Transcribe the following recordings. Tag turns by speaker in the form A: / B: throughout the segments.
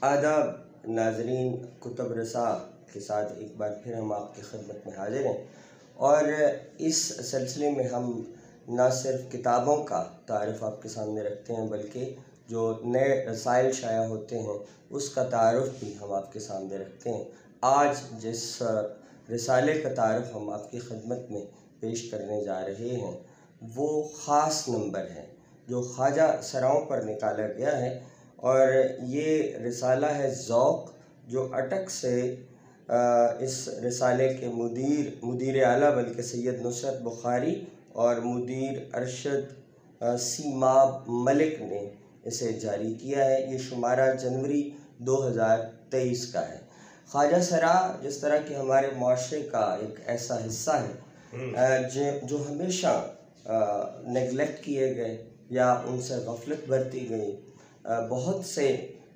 A: आदाब नाजरीन, कुतुब रसा के साथ एक बार फिर हम आपकी खिदमत में हाजिर हैं और इस सिलसिले में हम न सिर्फ किताबों का तारुफ़ आपके सामने रखते हैं बल्कि जो नए रसाइल शाया होते हैं उसका तारुफ़ भी हम आपके सामने रखते हैं। आज जिस रिसाले का तारुफ़ हम आपकी खिदमत में पेश करने जा रहे हैं वो ख़ास नंबर है जो ख्वाजा सराओं पर निकाला गया है और ये रिसाला है ज़ौक़, जो अटक से इस रिसाले के मुदीर आला बल्कि सैयद नुसरत बुखारी और मुदीर अरशद सीमाब मलिक ने इसे जारी किया है। ये शुमारा जनवरी 2023 का है। ख्वाजा सरा जिस तरह के हमारे माशरे का एक ऐसा हिस्सा है जो हमेशा नेगलेक्ट किए गए या उनसे गफलत बरती गई। बहुत से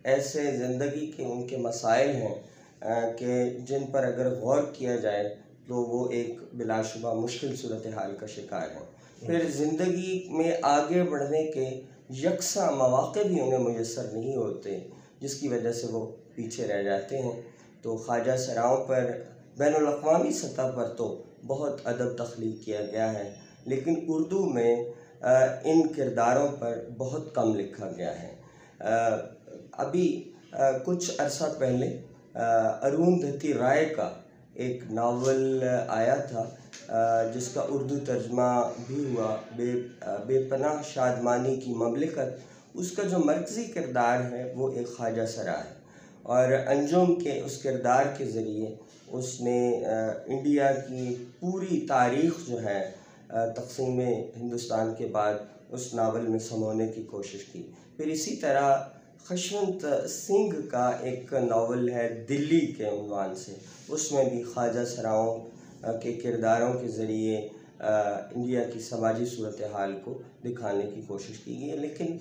A: ऐसे ज़िंदगी के उनके मसाइल हैं कि जिन पर अगर गौर किया जाए तो वो एक बिलाशुबा मुश्किल सूरत हाल का शिकार हैं। फिर ज़िंदगी में आगे बढ़ने के यकसा मौक़े भी उन्हें मुयस्सर नहीं होते जिसकी वजह से वो पीछे रह जाते हैं। तो ख्वाजा सराओं पर बैनुल अक़वामी सतह पर तो बहुत अदब तख्लीक़ किया गया है, लेकिन उर्दू में इन किरदारों पर बहुत कम लिखा गया है। अभी कुछ अरसा पहले अरुंधति राय का एक नावल आया था जिसका उर्दू तर्जमा भी हुआ बेपनाह शादमानी की ममलिकत। उसका जो मरकज़ी किरदार है वो एक ख्वाजा सरा है और अंजुम के उस किरदार के ज़रिए उसने इंडिया की पूरी तारीख़ जो है तक़सीम हिंदुस्तान के बाद उस नावल में समोने की कोशिश की। फिर इसी तरह खशवंत सिंह का एक नावल है दिल्ली के उन्वान से, उसमें भी ख्वाजा सराओं के किरदारों के ज़रिए इंडिया की समाजी सूरत हाल को दिखाने की कोशिश की गई है। लेकिन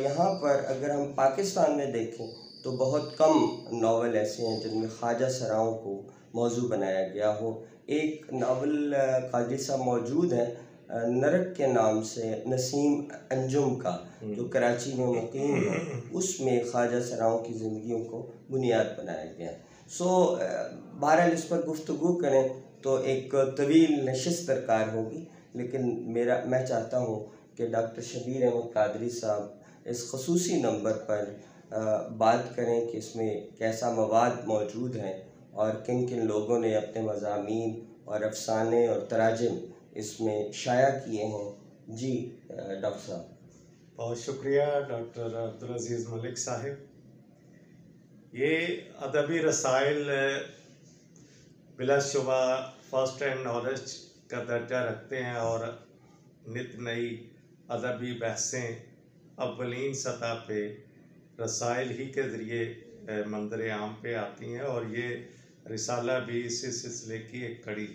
A: यहाँ पर अगर हम पाकिस्तान में देखें तो बहुत कम नावल ऐसे हैं जिनमें ख्वाजा सराओं को मौजू बनाया गया हो। एक नावल काजी साहब मौजूद है नरक के नाम से नसीम अंजुम का, जो कराची में मुकीम है, उसमें ख्वाजा सराओं की ज़िंदगियों को बुनियाद बनाया गया है। बहरहाल इस पर गुफ्तगू करें तो एक तवील नशिस्त दरकार होगी, लेकिन मैं चाहता हूँ कि डॉक्टर शबीर अहमद कादरी साहब इस ख़ुसूसी नंबर पर बात करें कि इसमें कैसा मवाद मौजूद है और किन किन लोगों ने अपने मज़ामीन और अफसाने और तराजिम इसमें शाया किए हैं। जी डॉक्टर साहब।
B: बहुत शुक्रिया डॉक्टर अब्दुल अजीज़ मलिक साहिब। ये अदबी रसाइल बिलाशुबा फ़र्स्ट हैंड नॉलेज का दर्जा रखते हैं और नित नई अदबी बहसें अव्वलीन सतह पे रसाइल ही के ज़रिए मंज़र आम पे आती हैं और ये रिसाला भी इसी सिलसिले की एक कड़ी।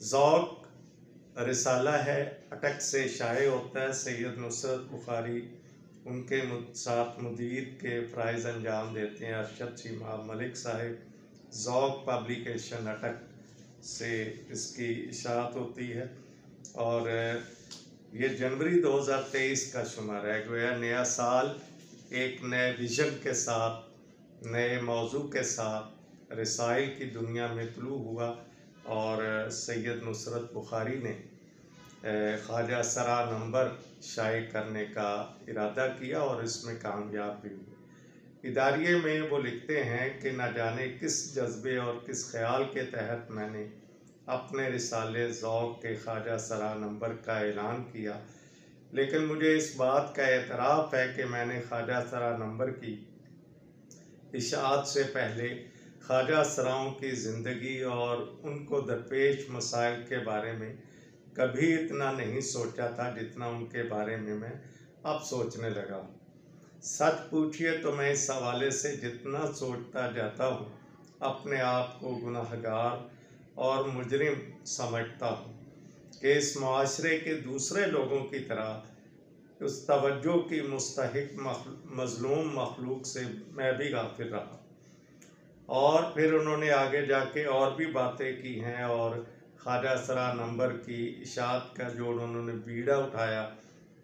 B: ज़ौक़ रिसाला है, अटक से शाये होता है। सैयद नुसरत बुखारी उनके साथ मुदीर के फ़राइज़ अंजाम देते हैं अरशद सीमाब मलिक साहिब। ज़ौक़ पब्लिकेशन अटक से इसकी इशाअत होती है और ये जनवरी 2023 का शुमार है। गोया नया साल एक नए विज़न के साथ, नए मौजू के साथ रिसाइल की दुनिया में तुलू हुआ और सैयद नुसरत बुखारी ने ख्वाजा सरा नंबर शाये करने का इरादा किया और इसमें कामयाब भी हुए। इदारिये में वो लिखते हैं कि न जाने किस जज्बे और किस ख्याल के तहत मैंने अपने रिसाले ज़ौक़ के ख्वाजा सरा नंबर का ऐलान किया, लेकिन मुझे इस बात का एतराफ़ है कि मैंने ख्वाजा सरा नंबर की इशाअत से पहले ख्वाजा सराओं की ज़िंदगी और उनको दरपेश मसाइल के बारे में कभी इतना नहीं सोचा था जितना उनके बारे में मैं अब सोचने लगा। सच पूछिए तो मैं इस हवाले से जितना सोचता जाता हूँ अपने आप को गुनाहगार और मुजरिम समझता हूँ कि इस माशरे के दूसरे लोगों की तरह उस तवज्जो की मुस्तहिक मज़लूम मखलूक से मैं भी गाफिल रहा। और फिर उन्होंने आगे जाके और भी बातें की हैं और ख्वाजा सरा नंबर की इशाअत का जो उन्होंने बीड़ा उठाया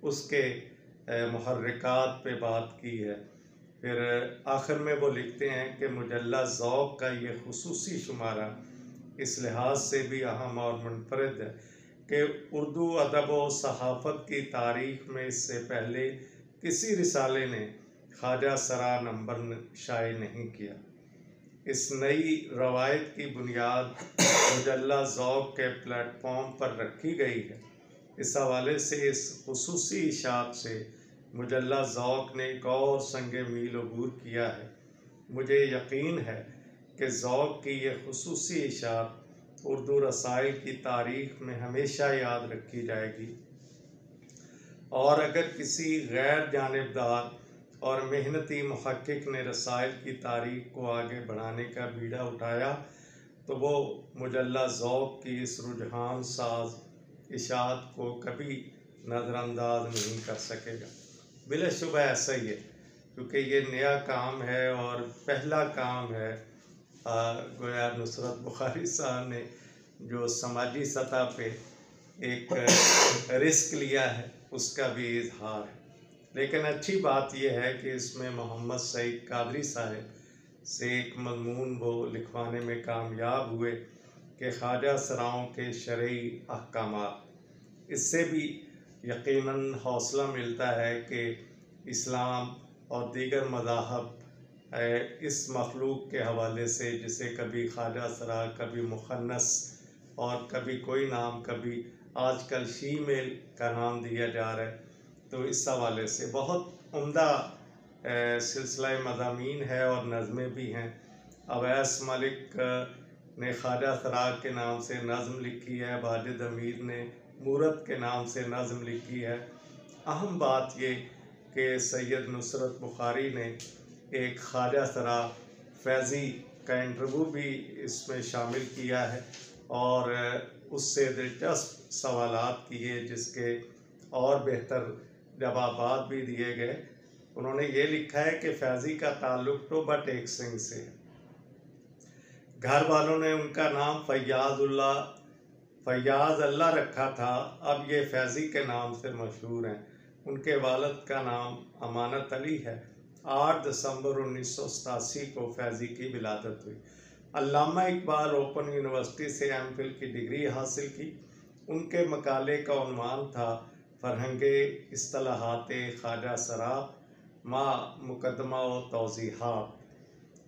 B: उसके मुहर्रिकात पे बात की है। फिर आखिर में वो लिखते हैं कि मुजल्ला ज़ौक़ का ये खुसूसी शुमारा इस लिहाज से भी अहम और मुनफरद है कि उर्दू अदब व सहाफ़त की तारीख़ में इससे पहले किसी रिसाले ने ख्वाजा सरा नंबर शाये नहीं किया। इस नई रवायत की बुनियाद मुजल्ला ज़ौक़ के प्लेटफॉर्म पर रखी गई है। इस हवाले से इस खुसूसी इशाअत से मुजल्ला ज़ौक़ ने एक और संगे मील अबूर किया है। मुझे यकीन है कि ज़ौक़ की यह खुसूसी इशाअत उर्दू रसाइल की तारीख़ में हमेशा याद रखी जाएगी, और अगर किसी गैर जानिबदार और मेहनती मुहक्किक ने रसाइल की तारीख़ को आगे बढ़ाने का बीड़ा उठाया तो वो मुजल्ला ज़ौक़ की इस रुझान साज इशाअत को कभी नज़रअंदाज नहीं कर सकेगा। बिलाशुबह ऐसा ही है, क्योंकि ये नया काम है और पहला काम है। गोया नुसरत बुखारी साहब ने जो समाजी सतह पे एक रिस्क लिया है उसका भी इजहार है। लेकिन अच्छी बात यह है कि इसमें मोहम्मद सईद कादरी साहब से एक मज़मून वो लिखवाने में कामयाब हुए कि ख्वाजा सराओं के शरई अहकामात। इससे भी यकीनन हौसला मिलता है कि इस्लाम और दीगर मज़ाहब इस मखलूक के हवाले से, जिसे कभी ख्वाजा सरा, कभी मुखन्नस और कभी कोई नाम, कभी आजकल शीमेल का नाम दिया जा रहा है, तो इस हवाले से बहुत उम्दा सिलसिला मज़ामीन है और नज़में भी हैं। अवैस मलिक ने ख्वाजा सरा के नाम से नज़म लिखी है, वाजिद अमीर ने मूरत के नाम से नज़म लिखी है। अहम बात ये कि सैयद नुसरत बुखारी ने एक ख्वाजा सरा फैज़ी का इंटरव्यू भी इसमें शामिल किया है और उससे दिलचस्प सवालात किए, जिसके और बेहतर जवाबात भी दिए गए। उन्होंने ये लिखा है कि फैज़ी का ताल्लुक़ टोबा टेक सिंह से है। घर वालों ने उनका नाम फ़ैयाज़ अल्लाह रखा था, अब ये फैज़ी के नाम से मशहूर हैं। उनके वालिद का नाम अमानत अली है। 8 दिसंबर 1987 को फैज़ी की विलादत हुई। अल्लामा इकबाल ओपन यूनिवर्सिटी से एमफिल की डिग्री हासिल की। उनके मकाले का उन्वान था फ़रहंगे इस्तिलाहाते ख्वाजा सरा मा मुकदमा व तौज़ीहात।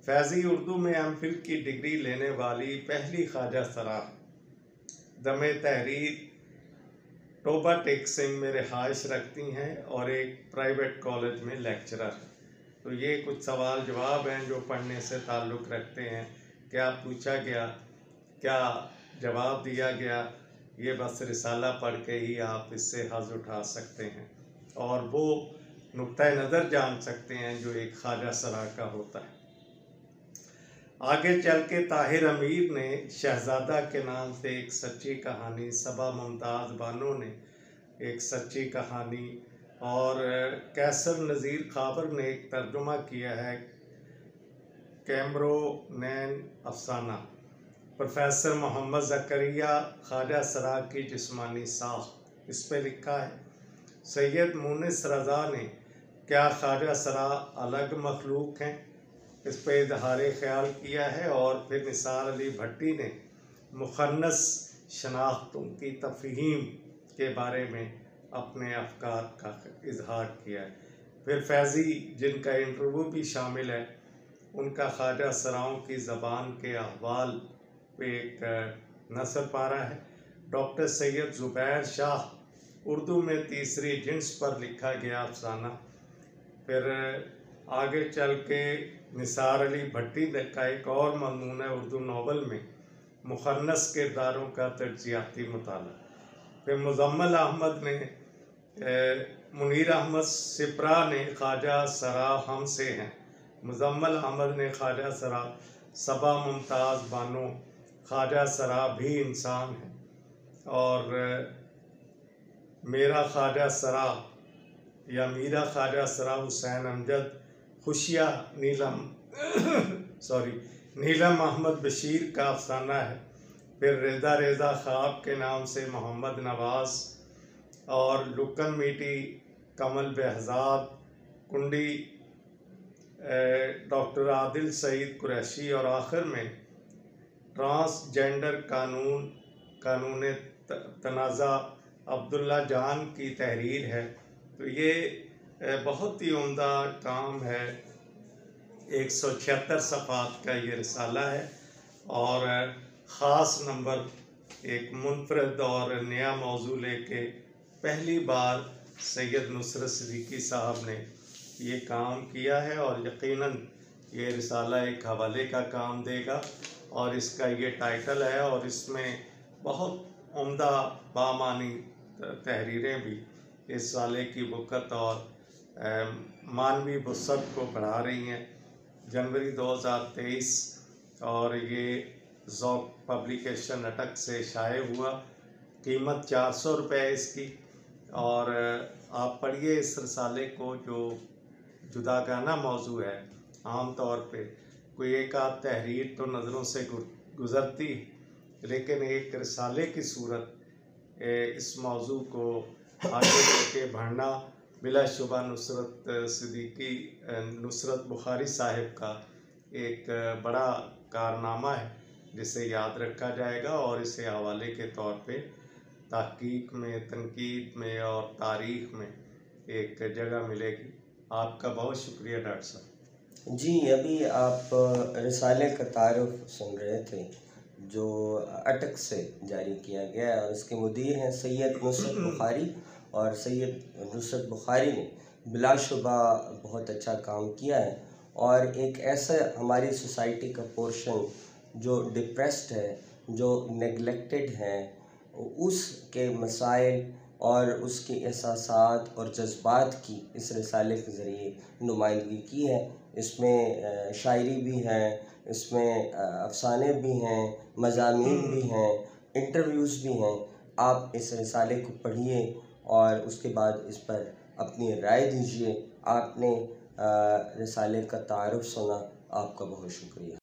B: फैज़ी उर्दू में एमफिल की डिग्री लेने वाली पहली ख्वाजा सरा। दमे तहरीर टोबा टेक सिंह में रिहाइश रखती हैं और एक प्राइवेट कॉलेज में लेक्चरर हैं। तो ये कुछ सवाल जवाब हैं जो पढ़ने से ताल्लुक़ रखते हैं। क्या पूछा गया, क्या जवाब दिया गया, ये बस रिसाला पढ़ के ही आप इससे हज़ उठा सकते हैं और वो नुक्ता नज़र जान सकते हैं जो एक ख्वाजा सरा का होता है। आगे चल के ताहिर अमीर ने शहज़ादा के नाम से एक सच्ची कहानी, सबा मुमताज़ बानो ने एक सच्ची कहानी और कैसर नज़ीर खाबर ने एक तर्जुमा किया है कैमरो नैन अफसाना। प्रोफेसर मोहम्मद ज़करिया ख्वाजा सरा की जिस्मानी साख, इस पर लिखा है। सैयद मुनिस रज़ा ने क्या ख्वाजा सरा अलग मखलूक हैं, इस पर इजहार ख्याल किया है। और फिर निसार अली भट्टी ने मुखन्नस शनाख्तों की तफ़हीम के बारे में अपने अफकार का इजहार किया है। फिर फैज़ी, जिनका इंटरव्यू भी शामिल है, उनका ख्वाजा सराओं की ज़बान के अहवाल पे एक नसर पारा है। डॉक्टर सैयद ज़ुबैर शाह उर्दू में तीसरी जिन्स पर लिखा गया अफसाना। फिर आगे चल के निसार अली भट्टी का एक और मज़मून है उर्दू नावल में मुखन्नस किरदारों का तज्ज़ियाती मुताला। फिर मुज़म्मल अहमद ने मुनीर अहमद सिपरा ने ख्वाजा सरा हम से हैं। मुज़म्मल अहमद ने ख्वाजा सरा, सबा मुमताज़ बानो ख्वाजा सरा भी इंसान है। और मेरा ख्वाजा सरा या मीरा ख्वाजा सरा हुसैन अमजद खुशिया नीलम अहमद बशीर का अफसाना है। फिर रेज़ा ख्वाब के नाम से मोहम्मद नवाज़ और लुकन मीटी कमल बेहज़ाद कुंडी डॉक्टर आदिल सईद कुरैशी और आखिर में ट्रांसजेंडर कानून तनाज़ा अब्दुल्ला जान की तहरीर है। तो ये बहुत ही उम्दा काम है। 176 सफ़ात का ये रिसाला है और ख़ास नंबर एक मुनफरद और नया मौजू लेके पहली बार सैयद नुसरत सिद्दीकी साहब ने ये काम किया है और यकीनन ये रिसाला एक हवाले का काम देगा और इसका ये टाइटल है और इसमें बहुत उम्दा बामानी तहरीरें भी इस साले की वक़्त और मानवी वसअत को बढ़ा रही हैं। जनवरी 2023 और ये ज़ौक़ पब्लिकेशन अटक से शाये हुआ। कीमत 400 रुपये इसकी और आप पढ़िए इस रसाले को, जो जुदागाना मौजू है। आम तौर पे कोई एक आध तहरीर तो नज़रों से गुज़रती, लेकिन एक रसाले की सूरत इस मौजू को आगे लेके बढ़ना बिलाशुबा नुसरत बुखारी साहिब का एक बड़ा कारनामा है जिसे याद रखा जाएगा और इसे हवाले के तौर पे तहकीक में, तनकीद में और तारीख़ में एक जगह मिलेगी। आपका बहुत शुक्रिया डॉक्टर साहब।
A: जी, अभी आप रिसाले का तारुफ सुन रहे थे जो अटक से जारी किया गया है और इसके मुदीर हैं सैयद नुसरत बुखारी। और सैयद नुसरत बुखारी ने बिलाशुबा बहुत अच्छा काम किया है और एक ऐसा हमारी सोसाइटी का पोर्शन जो डिप्रेस्ड है, जो नेगलेक्टेड है, उसके मसाइल और उसके एहसासात और जज्बात की इस रिसाले के ज़रिए नुमाइंदगी की है। इसमें शायरी भी है, इसमें अफसाने भी हैं, मज़ामीन भी हैं, इंटरव्यूज़ भी हैं। आप इस रिसाले को पढ़िए और उसके बाद इस पर अपनी राय दीजिए। आपने रिसाले का तारुफ सुना, आपका बहुत शुक्रिया।